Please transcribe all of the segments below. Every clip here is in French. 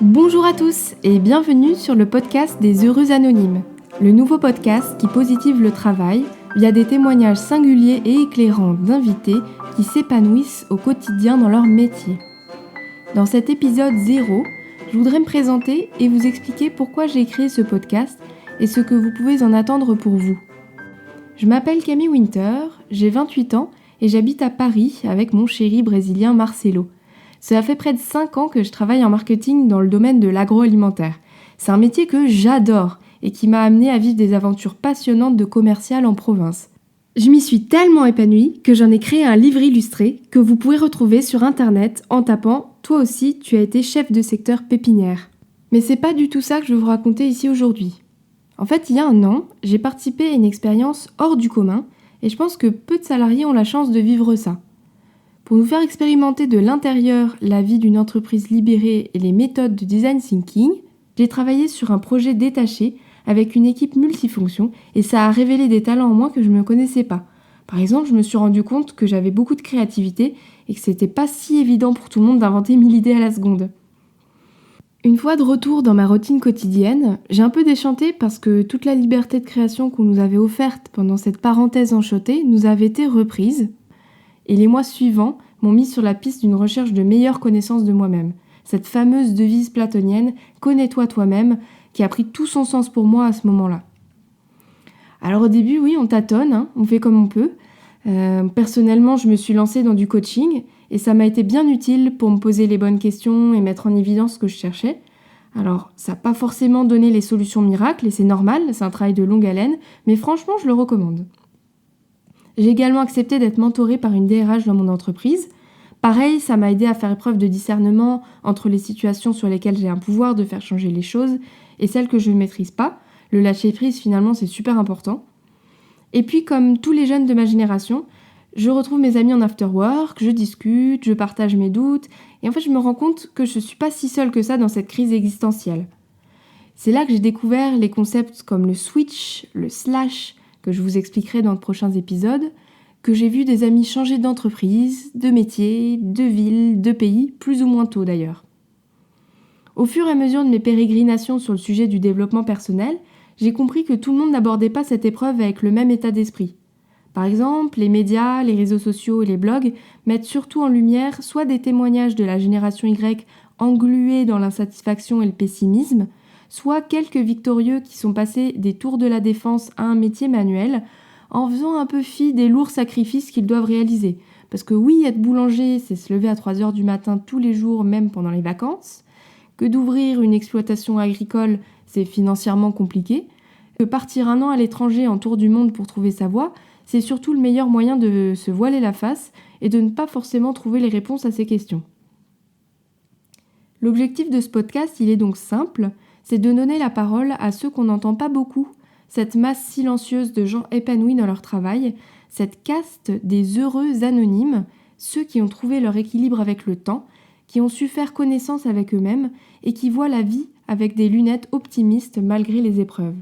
Bonjour à tous et bienvenue sur le podcast des Heureux Anonymes, le nouveau podcast qui positive le travail via des témoignages singuliers et éclairants d'invités qui s'épanouissent au quotidien dans leur métier. Dans cet épisode 0, je voudrais me présenter et vous expliquer pourquoi j'ai créé ce podcast et ce que vous pouvez en attendre pour vous. Je m'appelle Camille Winter, j'ai 28 ans et j'habite à Paris avec mon chéri brésilien Marcelo. Cela fait près de 5 ans que je travaille en marketing dans le domaine de l'agroalimentaire. C'est un métier que j'adore et qui m'a amené à vivre des aventures passionnantes de commercial en province. Je m'y suis tellement épanouie que j'en ai créé un livre illustré que vous pouvez retrouver sur internet en tapant « Toi aussi, tu as été chef de secteur pépinière ». Mais c'est pas du tout ça que je vais vous raconter ici aujourd'hui. En fait, il y a un an, j'ai participé à une expérience hors du commun et je pense que peu de salariés ont la chance de vivre ça. Pour nous faire expérimenter de l'intérieur la vie d'une entreprise libérée et les méthodes de design thinking, j'ai travaillé sur un projet détaché avec une équipe multifonction et ça a révélé des talents en moi que je ne connaissais pas. Par exemple, je me suis rendu compte que j'avais beaucoup de créativité et que c'était pas si évident pour tout le monde d'inventer 1000 idées à la seconde. Une fois de retour dans ma routine quotidienne, j'ai un peu déchanté parce que toute la liberté de création qu'on nous avait offerte pendant cette parenthèse enchantée nous avait été reprise. Et les mois suivants m'ont mis sur la piste d'une recherche de meilleure connaissance de moi-même. Cette fameuse devise platonienne « Connais-toi toi-même » qui a pris tout son sens pour moi à ce moment-là. Alors au début, oui, on tâtonne, on fait comme on peut. Personnellement, je me suis lancée dans du coaching et ça m'a été bien utile pour me poser les bonnes questions et mettre en évidence ce que je cherchais. Alors, ça n'a pas forcément donné les solutions miracles et c'est normal, c'est un travail de longue haleine, mais franchement, je le recommande. J'ai également accepté d'être mentorée par une DRH dans mon entreprise. Pareil, ça m'a aidé à faire preuve de discernement entre les situations sur lesquelles j'ai un pouvoir de faire changer les choses et celles que je ne maîtrise pas. Le lâcher-prise, finalement, c'est super important. Et puis, comme tous les jeunes de ma génération, je retrouve mes amis en after-work, je discute, je partage mes doutes, et en fait, je me rends compte que je ne suis pas si seule que ça dans cette crise existentielle. C'est là que j'ai découvert les concepts comme le switch, le slash, que je vous expliquerai dans de prochains épisodes, que j'ai vu des amis changer d'entreprise, de métier, de ville, de pays, plus ou moins tôt d'ailleurs. Au fur et à mesure de mes pérégrinations sur le sujet du développement personnel, j'ai compris que tout le monde n'abordait pas cette épreuve avec le même état d'esprit. Par exemple, les médias, les réseaux sociaux et les blogs mettent surtout en lumière soit des témoignages de la génération Y englués dans l'insatisfaction et le pessimisme, soit quelques victorieux qui sont passés des tours de la défense à un métier manuel en faisant un peu fi des lourds sacrifices qu'ils doivent réaliser. Parce que oui, être boulanger, c'est se lever à 3h du matin tous les jours, même pendant les vacances, que d'ouvrir une exploitation agricole, c'est financièrement compliqué, que partir un an à l'étranger en tour du monde pour trouver sa voie, c'est surtout le meilleur moyen de se voiler la face et de ne pas forcément trouver les réponses à ces questions. L'objectif de ce podcast, il est donc simple, c'est de donner la parole à ceux qu'on n'entend pas beaucoup, cette masse silencieuse de gens épanouis dans leur travail, cette caste des heureux anonymes, ceux qui ont trouvé leur équilibre avec le temps, qui ont su faire connaissance avec eux-mêmes et qui voient la vie avec des lunettes optimistes malgré les épreuves.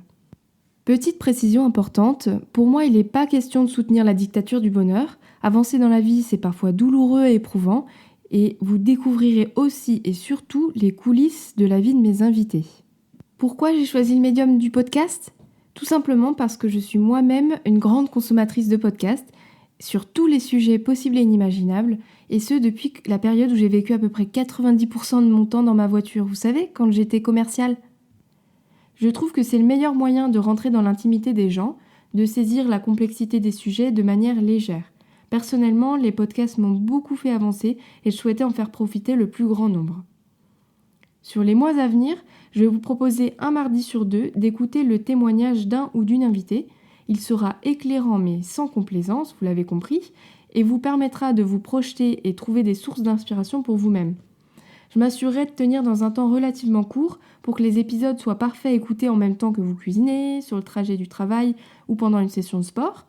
Petite précision importante, pour moi il n'est pas question de soutenir la dictature du bonheur, avancer dans la vie c'est parfois douloureux et éprouvant, et vous découvrirez aussi et surtout les coulisses de la vie de mes invités. Pourquoi j'ai choisi le médium du podcast ? Tout simplement parce que je suis moi-même une grande consommatrice de podcasts sur tous les sujets possibles et inimaginables, et ce depuis la période où j'ai vécu à peu près 90% de mon temps dans ma voiture, vous savez, quand j'étais commerciale. Je trouve que c'est le meilleur moyen de rentrer dans l'intimité des gens, de saisir la complexité des sujets de manière légère. Personnellement, les podcasts m'ont beaucoup fait avancer et je souhaitais en faire profiter le plus grand nombre. Sur les mois à venir, je vais vous proposer un mardi sur 2 d'écouter le témoignage d'un ou d'une invitée. Il sera éclairant mais sans complaisance, vous l'avez compris, et vous permettra de vous projeter et trouver des sources d'inspiration pour vous-même. Je m'assurerai de tenir dans un temps relativement court pour que les épisodes soient parfaits à écouter en même temps que vous cuisinez, sur le trajet du travail ou pendant une session de sport.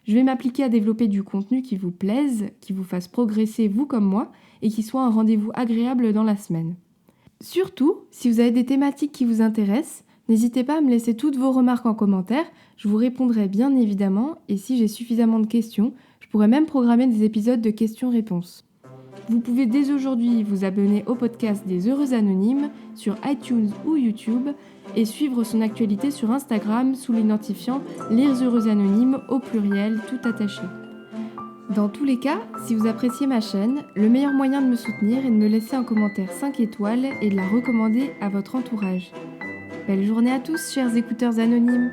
Je vais m'appliquer à développer du contenu qui vous plaise, qui vous fasse progresser vous comme moi et qui soit un rendez-vous agréable dans la semaine. Surtout, si vous avez des thématiques qui vous intéressent, n'hésitez pas à me laisser toutes vos remarques en commentaire, je vous répondrai bien évidemment et si j'ai suffisamment de questions, je pourrais même programmer des épisodes de questions-réponses. Vous pouvez dès aujourd'hui vous abonner au podcast des Heureux Anonymes sur iTunes ou YouTube et suivre son actualité sur Instagram sous l'identifiant Les Heureux Anonymes au pluriel tout attaché. Dans tous les cas, si vous appréciez ma chaîne, le meilleur moyen de me soutenir est de me laisser un commentaire 5 étoiles et de la recommander à votre entourage. Belle journée à tous, chers écouteurs anonymes!